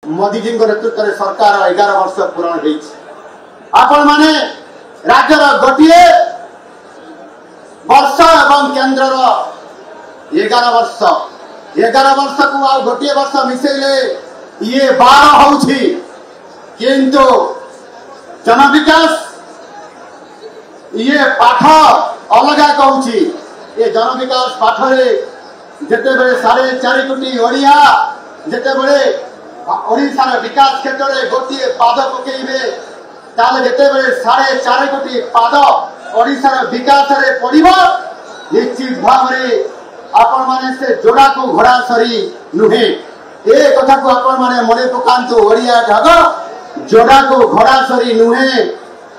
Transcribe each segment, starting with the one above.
मोदी जी नेतृत्व में सरकार 11 वर्ष पूरण हो आपण माने राज्यर गोटे वर्ष एवं केन्द्र 11 वर्ष 11 वर्ष को आ गोटे वर्ष मिसेले ये 12 होउछि किंतु जन विकास ये पाठ अलगा कहूछि ये जन विकास पाठ रे जेते बेले 4.5 कोटी ओडिया जेते बेले ओडिशार विकास क्षेत्र में गोटे पाद पकेबे ताले जेते बेले 4.5 कोटी पाद ओडिशार विकास रे पड़िबो निश्चित भाव रे आपण माने से जोड़ा को घोड़ा सरी नुहे ए कथा को आपण माने मने पकांतु ओडिया ढग जोड़ा को घोड़ा सरी नुहे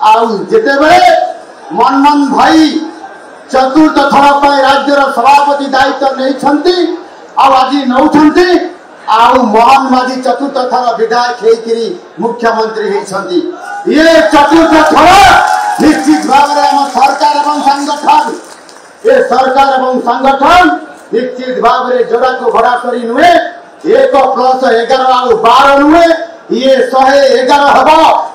आउ जेते बेले मनमोहन भाई चतुर्थ थर पर राज्यर सभापति दायित्व नहीं आज नौछंती आउ मोहन माझी चतुर्थ थर विधायक होकर मुख्यमंत्री होती ये चतुर्थ थर निश्चित भाव में आम सरकार एवं संगठन ये सरकार एवं संगठन निश्चित भाव में जोड़ा को घोड़ा करी नुहे 1+11 आउ 12 नुहे ये 111 हम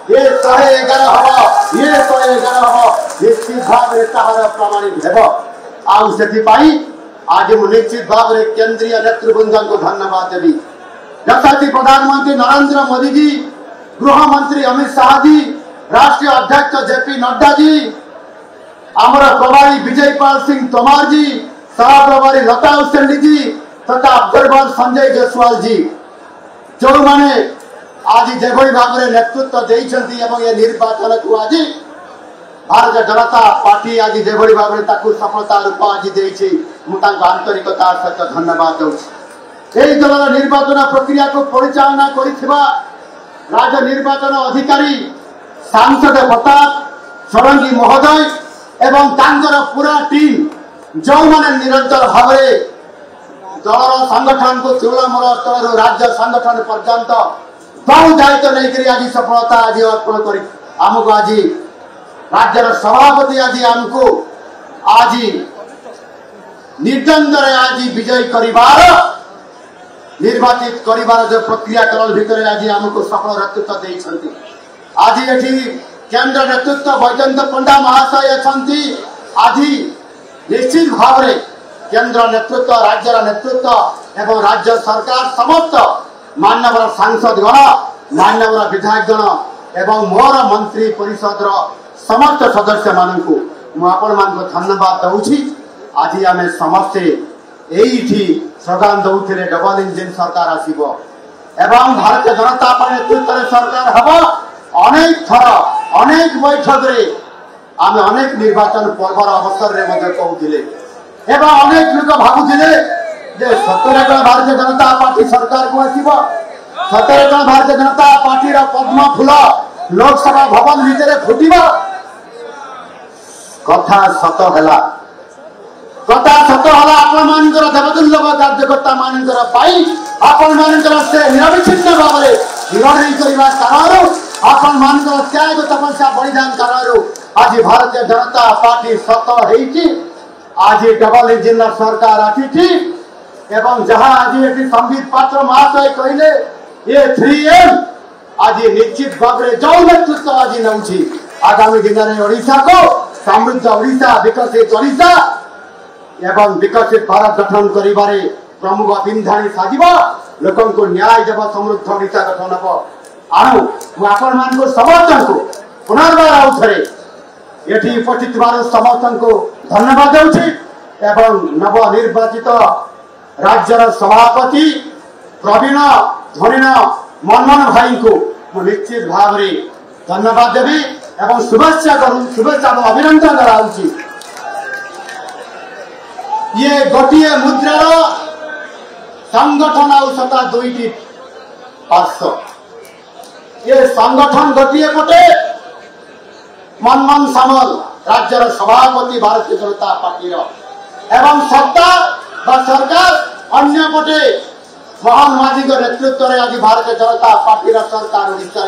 ये 111 हम ये 111 हम निश्चित भाव में ताहार प्रमाणित हेब आउ से आज मु निश्चित भाव में केंद्रीय नेतृवृंद को धन्यवाद देवी यथार्थी प्रधानमंत्री नरेंद्र मोदी जी गृह मंत्री अमित शाह जी राष्ट्रीय अध्यक्ष जेपी नड्डा जी आमर प्रभारी विजयपाल सिंह तोमर जी सह प्रभारी लता हुसैन जी तथा ऑब्जर्वर संजय जायसवाल जी जो माने आज जेभली भाव में नेतृत्व देइछंती एवं ये निर्वाचन को आज भारतीय जनता पार्टी आज जेभली भाव में ताकू सफलता रूप आज देइछि मु तांको आंतरिकता सहित धन्यवाद दउछि एही दलर निर्वाचन प्रक्रिया को परिचालना करिथिबा राज्य निर्वाचन अधिकारी सांसद प्रताप षडंगी महोदय एवं तांकर पूरा टीम जो माने निरंतर भाव में दलर संगठन को तृणमूल स्तर राज्य संगठन पर्यंत बहु दायित्व नहीं आज सफलता आज अर्पण कर आमको आज राज्यर सभापति आज आमको आज निर्द्वंद्व आज विजय करिवार निर्वाचित करिवार जो प्रक्रिया करण भितर आज आमको सफल नेतृत्व देइछंती आज एठी केंद्र नेतृत्व वैजयंत पंडा महाशय अछंती आज निश्चित भाव में केंद्र नेतृत्व राज्यर नेतृत्व एवं राज्य सरकार समस्त मान्यवर सांसद गण मान्यवर विधायक गण एवं मोर मंत्री परिषद समस्त सदस्य मानू मुझे धन्यवाद दूची आज आम समस्ते यही स्लोगान दौले डबल इंजिन सरकार आसब एवं भारतीय जनता पार्टी नेतृत्व सरकार हम अनेक थर अनेक बैठक रे आम अनेक निर्वाचन पर्वर अवसर में कहते एवं अनेक लोक भावुले सतरे जन भारतीय जनता पार्टी सरकार को आसब 17 जन भारतीय जनता पार्टी पद्म फूल लोकसभा भवन भितर फुटब कथा सत है कथा सत है आपण देवदुर्लभ कार्यकर्ता मान से निरविच्छिन्न भाव में लड़ाई करने कारण आपण मान त्याग तपस्या बलिदान कारण आज भारतीय जनता पार्टी सत हो आज डबल इंजिन सरकार आसी एवं जहाँ आज ये संबित पात्र महाशय कहले ये 3M आज निश्चित भाव में जो नेतृत्व आज नौछि आगामी दिन में ओडिशा को समृद्ध ओडिशा विकसित ओडिशा एवं विकसित भारत गठन करिबारे प्रमुख बिंधाणी साजिब लोकन को न्याय देव समृद्ध ओडिशा गठन हम आणु आपण मान को समस्त को पुनर्बार आउ थे ये उपस्थित समस्त को धन्यवाद दूसरी एवं नवनिर्वाचित राज्यर सभापति प्रवीण धरीण मनमोहन भाई को निश्चित भाव में धन्यवाद देवी एवं शुभेच्छा और अभिनंदन कराऊँगी ये गोटे मुद्रार संगठन आउ सता दुईटी पार्श्व ये संगठन गोटे पटे मनमोहन सामल राज्यर सभापति भारतीय जनता पार्टी एवं सत्ता सरकार अन्य पटे मोहन माझी नेतृत्व में आज भारतीय जनता पार्टी सरकार ओडिशा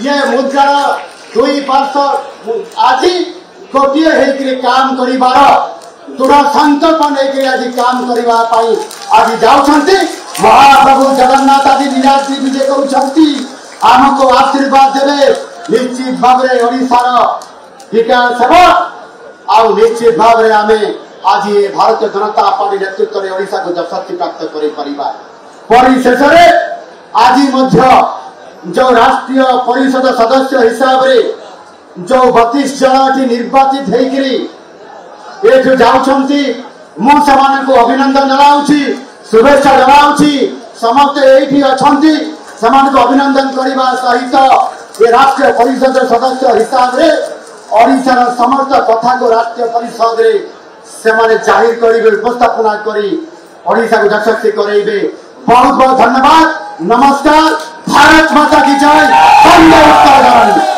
ये मुद्रार दुई पार्श्व आज गोटे काम करिवार दृढ़ संकल्प नहीं आज काम करने आज जाऊँच महाप्रभु जगन्नाथ आदि लीलाद्री विजय करुछंती आमको आशीर्वाद देवे निश्चित भाव रे ओडिशार विकास हेबो आउ निश्चित भाव रे आमे आज ये भारतीय जनता पार्टी नेतृत्व रे ओडिशा को शक्ति प्राप्त करि परिबा परिशेष रे आज मध्य जो राष्ट्रीय परिषद सदस्य हिसाब रे जो 32 जन निर्वाचित हेकरी एठु जाउछंती मु समान को अभिनंदन जनाउछि शुभेच्छा जनाउछि समस्त एठी अछंती समान को अभिनंदन करबा सहित ये राष्ट्रीय परिषद सदस्य हिसाब रे ओडिशार समस्त कथा को राष्ट्रीय परिषद रे सेमाने जाहिर करिबे उपस्थापना करी ओडिशा को यशस्वी करैबे बहुत बहुत धन्यवाद नमस्कार भारत माता की जय वंदे उत्तराखंड।